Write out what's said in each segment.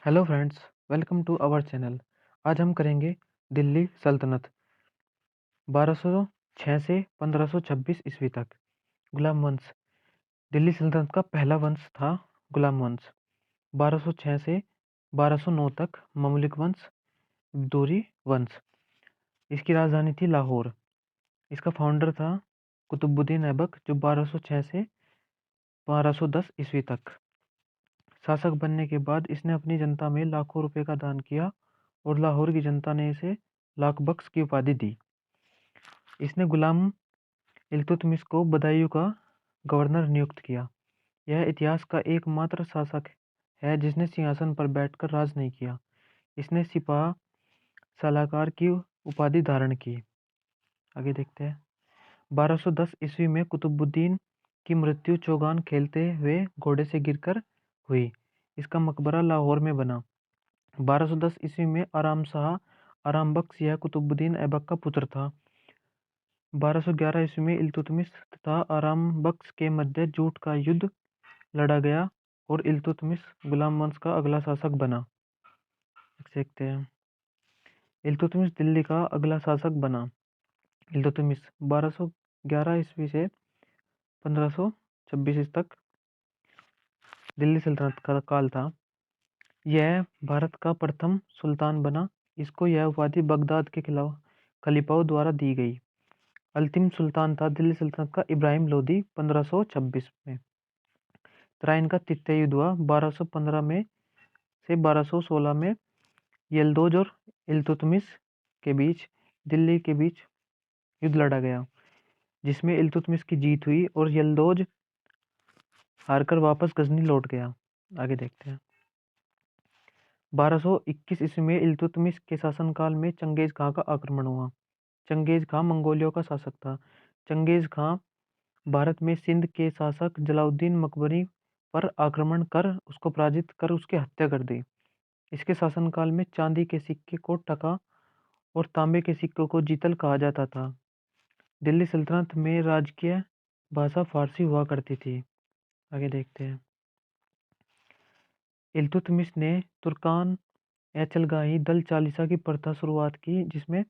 Hello friends, welcome to our channel. आज हम करेंगे दिल्ली सल्तनत 1206 से 1526 ईस्वी तक। गुलाम वंश। दिल्ली सल्तनत का पहला वंश था गुलाम वंश। 1206 से 1209 तक ममलुक वंश, विक्टोरी वंश। इसकी राजधानी थी लाहौर। इसका फाउंडर था कुतुबुद्दीन ऐबक, जो 1206 से 1210 ईस्वी तक शासक बनने के बाद इसने अपनी जनता में लाखों रुपए का दान किया और लाहौर की जनता ने इसे लाख बख्श की उपाधि दी। इसने गुलाम इल्तुतमिश को बदायूं का गवर्नर नियुक्त किया। यह इतिहास का एकमात्र शासक है जिसने सिंहासन पर बैठकर राज नहीं किया। इसने सिपाह सलाहकार की उपाधि धारण की। आगे देखते हैं। 1210 ईस्वी में कुतुबुद्दीन की मृत्यु चौगान खेलते हुए घोड़े से गिरकर हुई। इसका मकबरा लाहौर में बना। 1210 ईस्वी में आराम शाह आराम बख्श यह कुतुबुद्दीन ऐबक का पुत्र था। 1211 ईस्वी में इल्तुतमिश तथा आराम बख्श के मध्य झूठ का युद्ध लड़ा गया और इल्तुतमिश गुलाम वंश का अगला शासक बना। देखते हैं। इल्तुतमिश दिल्ली का अगला शासक बना। इल्तुतमिश 1211 ईस्वी से 1526 तक दिल्ली सल्तनत का काल था। यह भारत का प्रथम सुल्तान बना। इसको यह उपाधि बगदाद के खिलाफ खलीफाओं द्वारा दी गई। अंतिम सुल्तान था दिल्ली सल्तनत का इब्राहिम लोदी 1526 में। तराइन का तृतीय युद्ध हुआ 1215 में से 1216 में। यल्दौज और इल्तुतमिश के बीच दिल्ली के बीच युद्ध लड़ा गया, जिसमें इल्तुतमिश की जीत हुई और यल्दौज हारकर वापस गजनी लौट गया। आगे देखते हैं। 1221 ईस्वी में इल्तुतमिश के शासनकाल में चंगेज खां का आक्रमण हुआ। चंगेज खां मंगोलियों का शासक था। चंगेज खां भारत में सिंध के शासक जलालुद्दीन मकबरी पर आक्रमण कर उसको पराजित कर उसकी हत्या कर दी। इसके शासनकाल में चांदी के सिक्के को टका और तांबे के सिक्कों को जीतल कहा जाता था। दिल्ली सल्तनत में राजकीय भाषा फारसी हुआ करती थी। आगे देखते हैं। इल्तुतमिश ने तुर्कान एचलगाही दल चालीसा की प्रथा शुरुआत की, जिसमें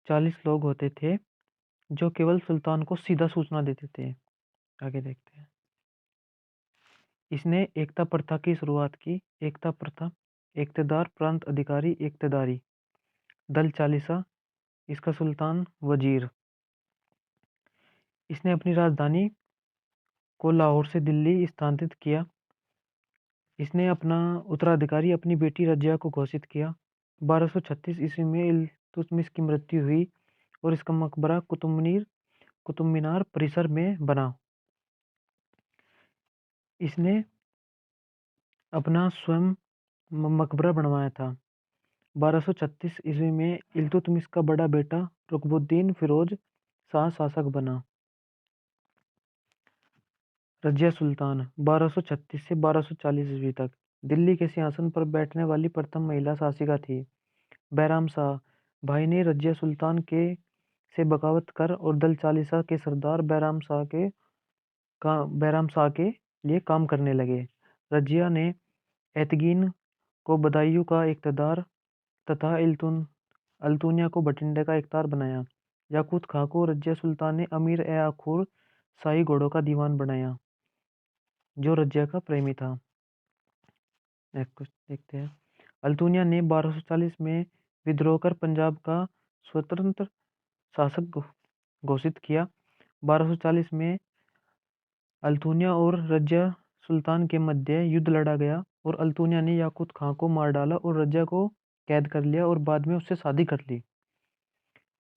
40 लोग होते थे जो केवल सुल्तान को सीधा सूचना देते थे। आगे देखते हैं। इसने एकता प्रथा की शुरुआत की। एकता प्रथा, इक्तदार प्रांत अधिकारी इक्तदारी। दल चालीसा, इसका सुल्तान वजीर। इसने अपनी राजधानी को लाहौर से दिल्ली स्थानांतरित किया। इसने अपना उत्तराधिकारी अपनी बेटी रजिया को घोषित किया। 1236 ईस्वी में इल्तुतमिश की मृत्यु हुई और इसका मकबरा कुतुब मीनार परिसर में बना। इसने अपना स्वयं मकबरा बनवाया था। 1236 ईस्वी में इल्तुतमिश का बड़ा बेटा रुकनुद्दीन फिरोज शाह शासक बना। रजिया सुल्तान 1236 से 1240 ईस्वी तक दिल्ली के सिंहासन पर बैठने वाली प्रथम महिला शासिका थी। बैराम शाह भाई ने रजिया सुल्तान के से बगावत कर और दल चालीसा के सरदार बैराम शाह के लिए काम करने लगे। रजिया ने एतगीन को बदायूं का इक़्तिदार तथा अल्तुनिया को बठिंडे का इख्तियार बनाया। याकूत खां को रजिया सुल्तान ने अमीर ए आखूर शाही घोड़ों का दीवान बनाया, जो रजिया का प्रेमी था। नेक्स्ट देखते हैं। अल्तुनिया ने 1240 में विद्रोह कर पंजाब का स्वतंत्र शासक घोषित किया। 1240 में अल्तुनिया और रजिया सुल्तान के मध्य युद्ध लड़ा गया और अल्तुनिया ने याकूत खां को मार डाला और रजिया को कैद कर लिया और बाद में उससे शादी कर ली।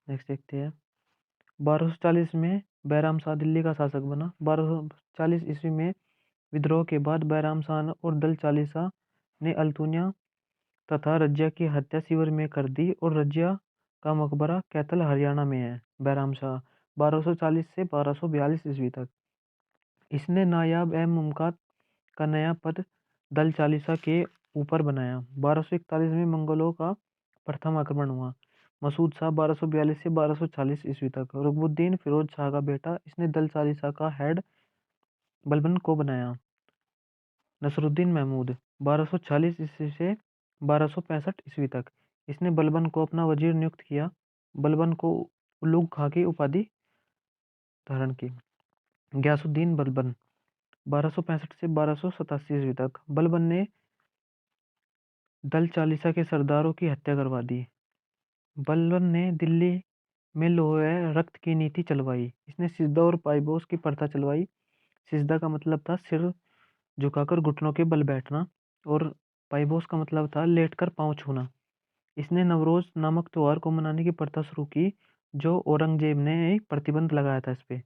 नेक्स्ट देखते हैं। 1240 में बैराम शाह दिल्ली का शासक बना। 1240 ईस्वी में विद्रोह के बाद बैराम शाह और दल चालीसा ने अल्तुनिया तथा रजिया की हत्या शिविर में कर दी और रजिया का मकबरा कैथल हरियाणा में है। बैराम शाह 1240 से 1242 ईस्वी तक इसने नायाब ए मुमताज का नया पद दल चालीसा के ऊपर बनाया। 1241 में मंगोलों का प्रथम आक्रमण हुआ। मसूद शाह 1242 से 1240 ईस्वी तक रुकनुद्दीन फिरोज शाह का बेटा, इसने दल चालीसा का हेड बलबन को बनाया। नसरुद्दीन महमूद 1240 ईस्वी से 1265 ईस्वी तक। इसने बलबन को अपना वजीर नियुक्त किया। बलबन को उलूग खां की उपाधि धारण की। गयासुद्दीन बलबन 1265 से 1287 ईस्वी तक। बलबन ने दल चालीसा के सरदारों की हत्या करवा दी। बलबन ने दिल्ली में लोहे रक्त की नीति चलवाई। इसने सिजदा और पाइबोस की प्रथा चलवाई। सिजदा का मतलब था सिर झुकाकर घुटनों के बल बैठना, और पाइबोस का मतलब था लेटकर पांव छूना। इसने नवरोज नामक त्योहार को मनाने की प्रथा शुरू की, जो औरंगजेब ने एक प्रतिबंध लगाया था इस पे।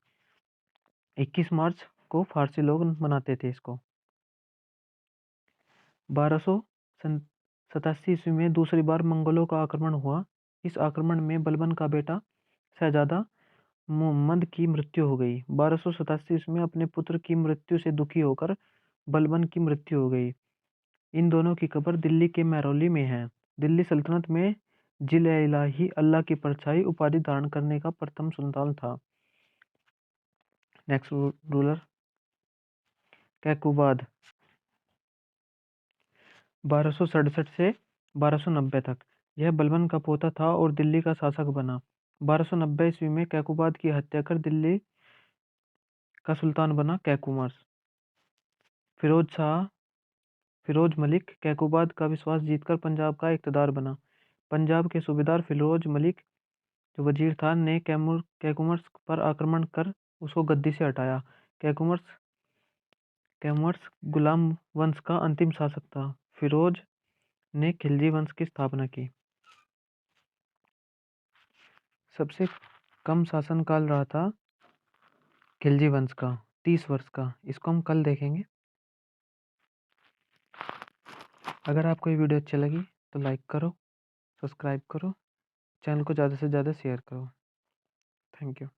21 मार्च को फारसी लोग मनाते थे इसको। 1287 ईस्वी में दूसरी बार मंगोलों का आक्रमण हुआ। इस आक्रमण में बलबन का बेटा शहजादा मुहम्मद की मृत्यु हो गई। 1287 ईस्वी में अपने पुत्र की मृत्यु से दुखी होकर बलबन की मृत्यु हो गई। इन दोनों की कब्र दिल्ली के महरौली में है। दिल्ली सल्तनत में जिल-ए-इलाही अल्लाह की परछाई उपाधि धारण करने का प्रथम सुल्तान था। नेक्स्ट रूलर कैकुबाद 1267 से 1290 तक। यह बलबन का पोता था और दिल्ली का शासक बना। 1290 ईस्वी में कैकुबाद की हत्या कर दिल्ली का सुल्तान बना कैकुमर। फिरोज मलिक कैकुबाद का विश्वास जीतकर पंजाब का इक़्तिदार बना। पंजाब के सूबेदार फिरोज मलिक जो वजीर था ने कैकुमर्स पर आक्रमण कर उसको गद्दी से हटाया। कैकुमर्स गुलाम वंश का अंतिम शासक था। फिरोज ने खिलजी वंश की स्थापना की। सबसे कम शासनकाल रहा था खिलजी वंश का 30 वर्ष का। इसको हम कल देखेंगे। अगर आपको ये वीडियो अच्छी लगी तो लाइक करो, सब्सक्राइब करो, चैनल को ज़्यादा से ज़्यादा शेयर करो। Thank you.